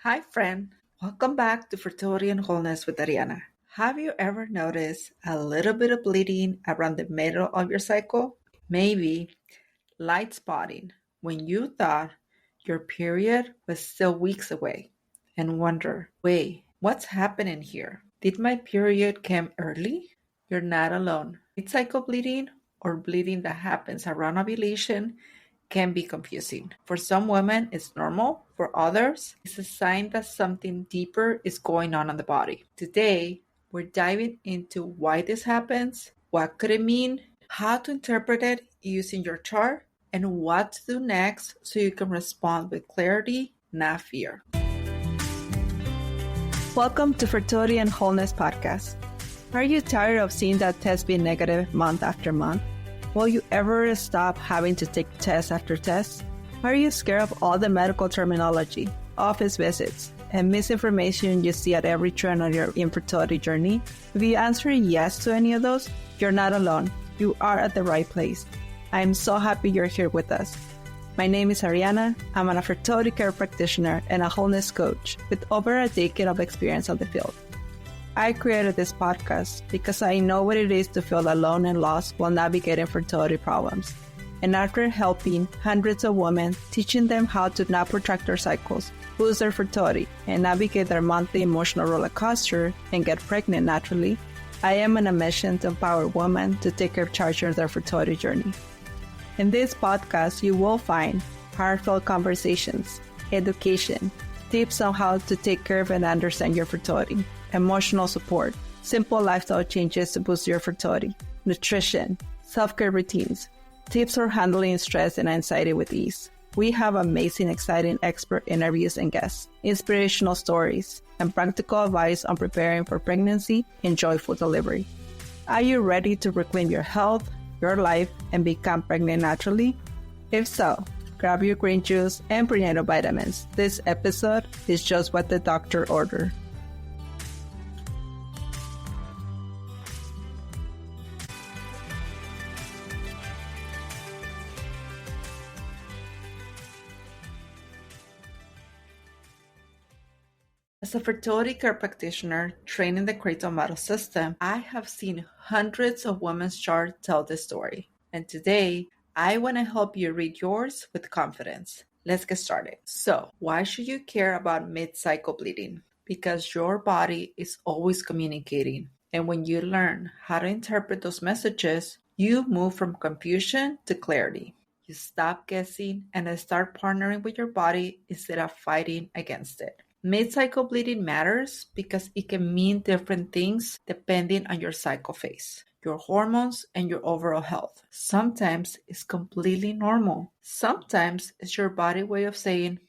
Hi, friend. Welcome back to Fertility and Wholeness with Ariana. Have you ever noticed a little bit of bleeding around the middle of your cycle? Maybe light spotting when you thought your period was still weeks away and wonder, wait, what's happening here? Did my period come early? You're not alone. Mid-cycle bleeding or bleeding that happens around ovulation can be confusing. For some women, it's normal. For others, it's a sign that something deeper is going on in the body. Today, we're diving into why this happens, what could it mean, how to interpret it using your chart, and what to do next so you can respond with clarity, not fear. Welcome to Fertility and Wholeness Podcast. Are you tired of seeing that test be negative month after month? Will you ever stop having to take test after test? Are you scared of all the medical terminology, office visits, and misinformation you see at every turn on your infertility journey? If you answer yes to any of those, you're not alone. You are at the right place. I am so happy you're here with us. My name is Ariana. I'm a fertility care practitioner and a wholeness coach with over a decade of experience on the field. I created this podcast because I know what it is to feel alone and lost while navigating fertility problems. And after helping hundreds of women, teaching them how to not protract their cycles, boost their fertility, and navigate their monthly emotional roller coaster and get pregnant naturally, I am on a mission to empower women to take charge of their fertility journey. In this podcast, you will find heartfelt conversations, education, tips on how to take care of and understand your fertility, emotional support, simple lifestyle changes to boost your fertility, nutrition, self-care routines, tips for handling stress and anxiety with ease. We have amazing, exciting expert interviews and guests, inspirational stories, and practical advice on preparing for pregnancy and joyful delivery. Are you ready to reclaim your health, your life, and become pregnant naturally? If so, grab your green juice and prenatal vitamins. This episode is just what the doctor ordered. As a fertility care practitioner trained in the Creighton Model system, I have seen hundreds of women's charts tell this story. And today, I want to help you read yours with confidence. Let's get started. So, why should you care about mid-cycle bleeding? Because your body is always communicating. And when you learn how to interpret those messages, you move from confusion to clarity. You stop guessing and start partnering with your body instead of fighting against it. Mid-cycle bleeding matters because it can mean different things depending on your cycle phase, your hormones, and your overall health. Sometimes it's completely normal. Sometimes it's your body way of saying,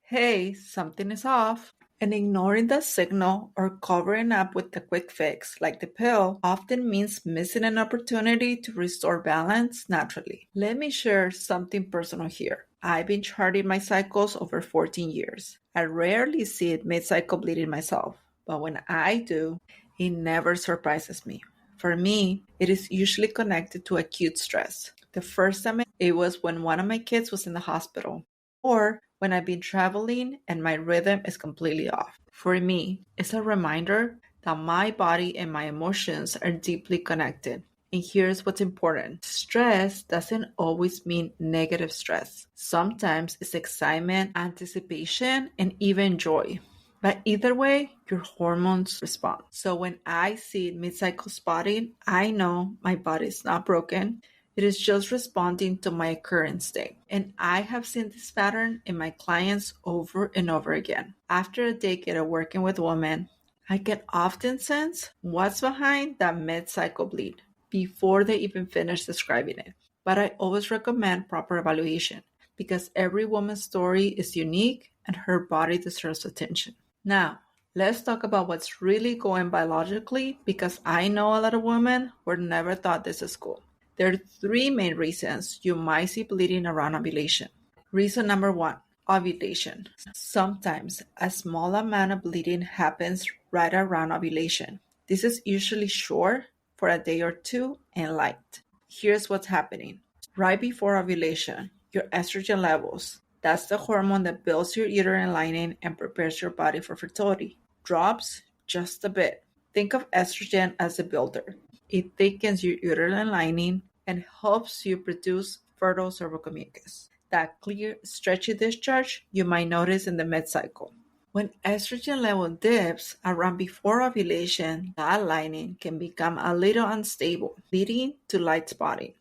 hey, something is off. And ignoring that signal or covering up with the quick fix, like the pill, often means missing an opportunity to restore balance naturally. Let me share something personal here. I've been charting my cycles over 14 years. I rarely see it mid-cycle bleeding myself, but when I do, it never surprises me. For me, it is usually connected to acute stress. The first time it was when one of my kids was in the hospital, or when I've been traveling and my rhythm is completely off. For me, it's a reminder that my body and my emotions are deeply connected. And here's what's important. Stress doesn't always mean negative stress. Sometimes it's excitement, anticipation, and even joy. But either way, your hormones respond. So when I see mid-cycle spotting, I know my body is not broken. It is just responding to my current state. And I have seen this pattern in my clients over and over again. After a decade of working with women, I can often sense what's behind that mid-cycle bleed before they even finish describing it. But I always recommend proper evaluation because every woman's story is unique and her body deserves attention. Now, let's talk about what's really going biologically because I know a lot of women were never taught this at school. There are three main reasons you might see bleeding around ovulation. Reason number one, ovulation. Sometimes a small amount of bleeding happens right around ovulation. This is usually short, for a day or two, and light. Here's what's happening. Right before ovulation, your estrogen levels, That's the hormone that builds your uterine lining and prepares your body for fertility. Drops just a bit. Think of estrogen as a builder. It thickens your uterine lining and helps you produce fertile cervical mucus. That clear, stretchy discharge you might notice in the mid-cycle. When estrogen level dips around before ovulation, that lining can become a little unstable, leading to light spotting.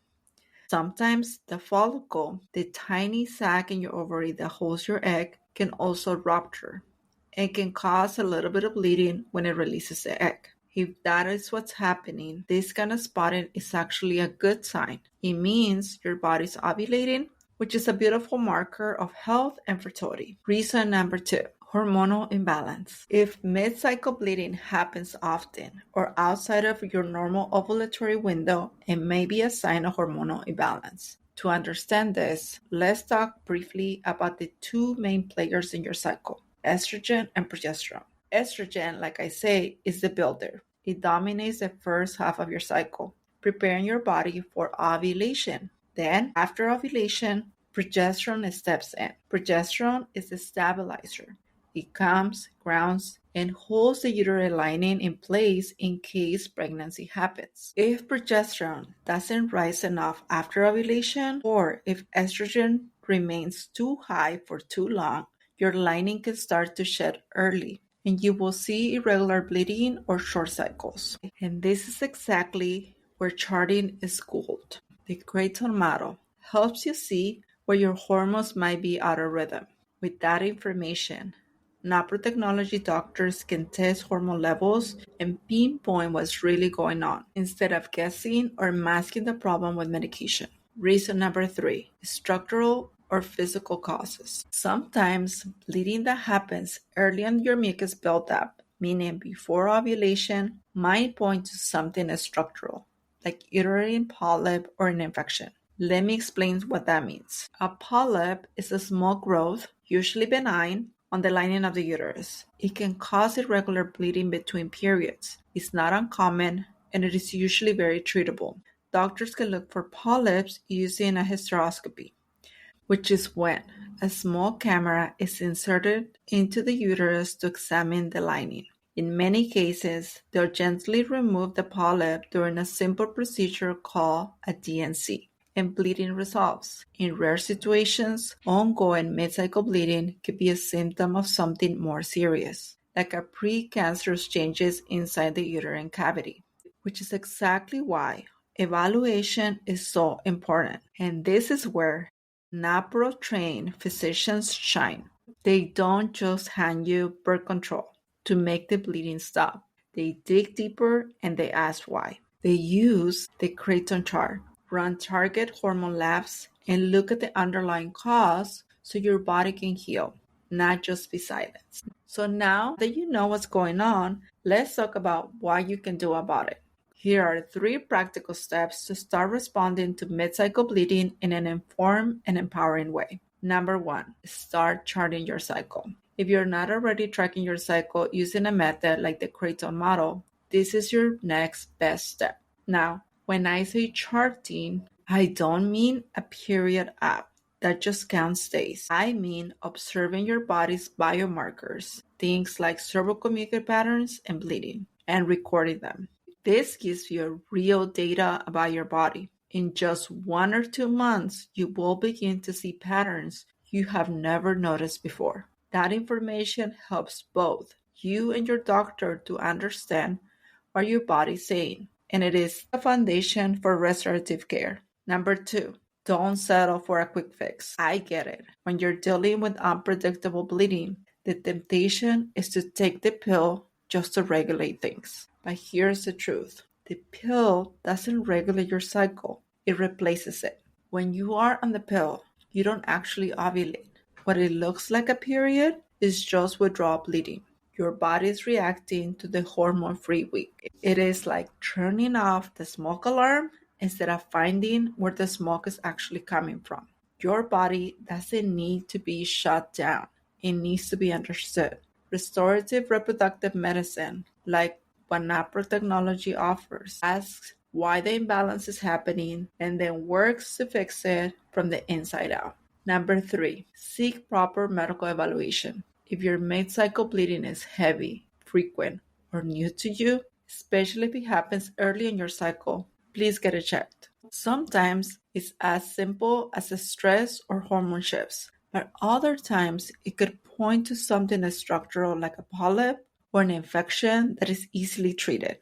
Sometimes the follicle, the tiny sac in your ovary that holds your egg, can also rupture and can cause a little bit of bleeding when it releases the egg. If that is what's happening, this kind of spotting is actually a good sign. It means your body's ovulating, which is a beautiful marker of health and fertility. Reason number 2, hormonal imbalance. If mid-cycle bleeding happens often or outside of your normal ovulatory window, it may be a sign of hormonal imbalance. To understand this, let's talk briefly about the 2 main players in your cycle, estrogen and progesterone. Estrogen, like I say, is the builder. It dominates the first half of your cycle, preparing your body for ovulation. Then, after ovulation, progesterone steps in. Progesterone is the stabilizer. It calms, grounds, and holds the uterine lining in place in case pregnancy happens. If progesterone doesn't rise enough after ovulation, or if estrogen remains too high for too long, your lining can start to shed early, and you will see irregular bleeding or short cycles. And this is exactly where charting is gold. The Creighton Model helps you see where your hormones might be out of rhythm. With that information, NaPro technology doctors can test hormone levels and pinpoint what's really going on instead of guessing or masking the problem with medication. Reason number 3, structural or physical causes. Sometimes bleeding that happens early in your mucus buildup, meaning before ovulation, might point to something structural, like uterine polyp or an infection. Let me explain what that means. A polyp is a small growth, usually benign, on the lining of the uterus. It can cause irregular bleeding between periods. It's not uncommon, and it is usually very treatable. Doctors can look for polyps using a hysteroscopy, which is when a small camera is inserted into the uterus to examine the lining. In many cases, they'll gently remove the polyp during a simple procedure called a DNC, and bleeding resolves. In rare situations, ongoing mid-cycle bleeding could be a symptom of something more serious, like a precancerous changes inside the uterine cavity, which is exactly why evaluation is so important. And this is where NaPro-trained physicians shine. They don't just hand you birth control to make the bleeding stop. They dig deeper and they ask why. They use the Creighton chart, run target hormone labs, and look at the underlying cause so your body can heal, not just be silenced. So now that you know what's going on, let's talk about what you can do about it. Here are 3 practical steps to start responding to mid-cycle bleeding in an informed and empowering way. Number 1, start charting your cycle. If you're not already tracking your cycle using a method like the Creighton Model, this is your next best step. Now, when I say charting, I don't mean a period app that just counts days. I mean observing your body's biomarkers, things like cervical mucus patterns and bleeding, and recording them. This gives you real data about your body. In just 1 or 2 months, you will begin to see patterns you have never noticed before. That information helps both you and your doctor to understand what your body is saying, and it is the foundation for restorative care. Number 2, don't settle for a quick fix. I get it. When you're dealing with unpredictable bleeding, the temptation is to take the pill just to regulate things. But here's the truth. The pill doesn't regulate your cycle. It replaces it. When you are on the pill, you don't actually ovulate. What it looks like a period is just withdrawal bleeding. Your body is reacting to the hormone-free week. It is like turning off the smoke alarm instead of finding where the smoke is actually coming from. Your body doesn't need to be shut down. It needs to be understood. Restorative reproductive medicine, like what NaPro technology offers, asks why the imbalance is happening and then works to fix it from the inside out. Number 3, seek proper medical evaluation. If your mid-cycle bleeding is heavy, frequent, or new to you, especially if it happens early in your cycle, please get it checked. Sometimes it's as simple as a stress or hormone shifts, but other times it could point to something as structural like a polyp or an infection that is easily treated.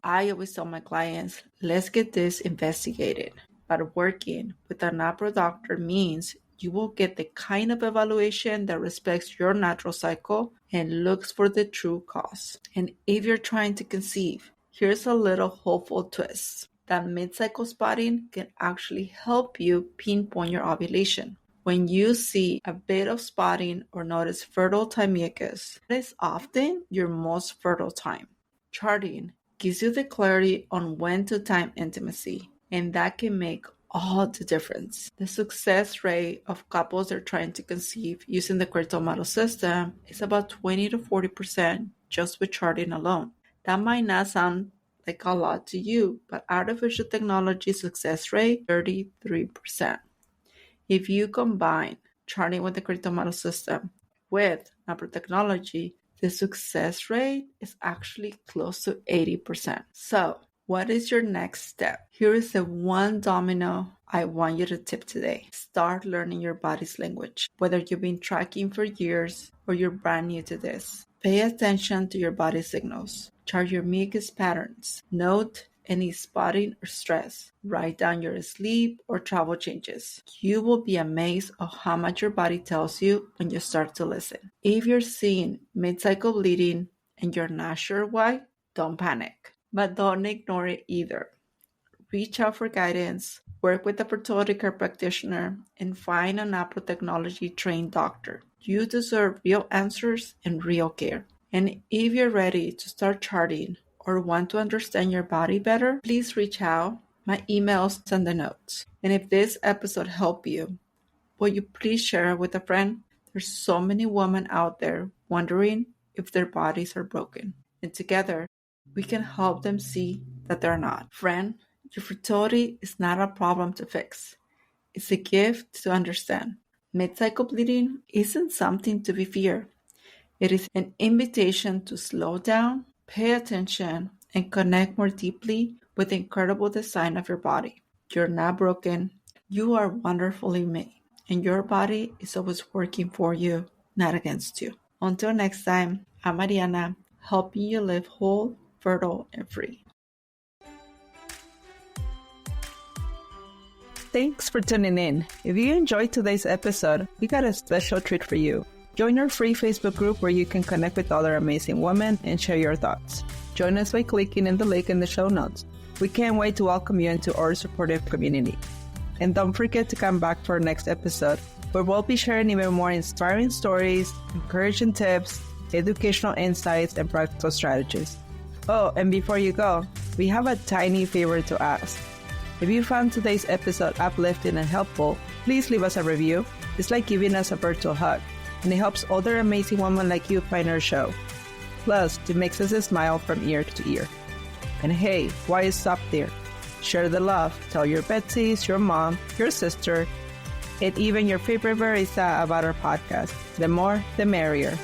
I always tell my clients, let's get this investigated. But working with a NaPro doctor means you will get the kind of evaluation that respects your natural cycle and looks for the true cause. And if you're trying to conceive, here's a little hopeful twist. That mid-cycle spotting can actually help you pinpoint your ovulation. When you see a bit of spotting or notice fertile time mucus, that is often your most fertile time. Charting gives you the clarity on when to time intimacy, and that can make all the difference. The success rate of couples that are trying to conceive using the Creighton Model system is about 20 to 40% just with charting alone. That might not sound like a lot to you, but artificial technology success rate 33%. If you combine charting with the Creighton Model system with NaPro technology, the success rate is actually close to 80%. So, what is your next step? Here is the one domino I want you to tip today. Start learning your body's language. Whether you've been tracking for years or you're brand new to this, pay attention to your body signals. Chart your mucus patterns. Note any spotting or stress. Write down your sleep or travel changes. You will be amazed at how much your body tells you when you start to listen. If you're seeing mid-cycle bleeding and you're not sure why, don't panic. But don't ignore it either. Reach out for guidance, work with a fertility care practitioner, and find a NaPro technology trained doctor. You deserve real answers and real care. And if you're ready to start charting or want to understand your body better, please reach out. My email's in the notes. And if this episode helped you, will you please share it with a friend? There's so many women out there wondering if their bodies are broken. And together, we can help them see that they're not. Friend, your fertility is not a problem to fix. It's a gift to understand. Mid-cycle bleeding isn't something to be feared. It is an invitation to slow down, pay attention, and connect more deeply with the incredible design of your body. You're not broken. You are wonderfully made, and your body is always working for you, not against you. Until next time, I'm Mariana, helping you live whole, fertile, and free. Thanks for tuning in. If you enjoyed today's episode, we got a special treat for you. Join our free Facebook group where you can connect with other amazing women and share your thoughts. Join us by clicking in the link in the show notes. We can't wait to welcome you into our supportive community. And don't forget to come back for our next episode, where we'll be sharing even more inspiring stories, encouraging tips, educational insights, and practical strategies. Oh, and before you go, we have a tiny favor to ask. If you found today's episode uplifting and helpful, please leave us a review. It's like giving us a virtual hug, and it helps other amazing women like you find our show. Plus, it makes us smile from ear to ear. And hey, why stop there? Share the love. Tell your Betsies, your mom, your sister, and even your favorite barista about our podcast. The more, the merrier.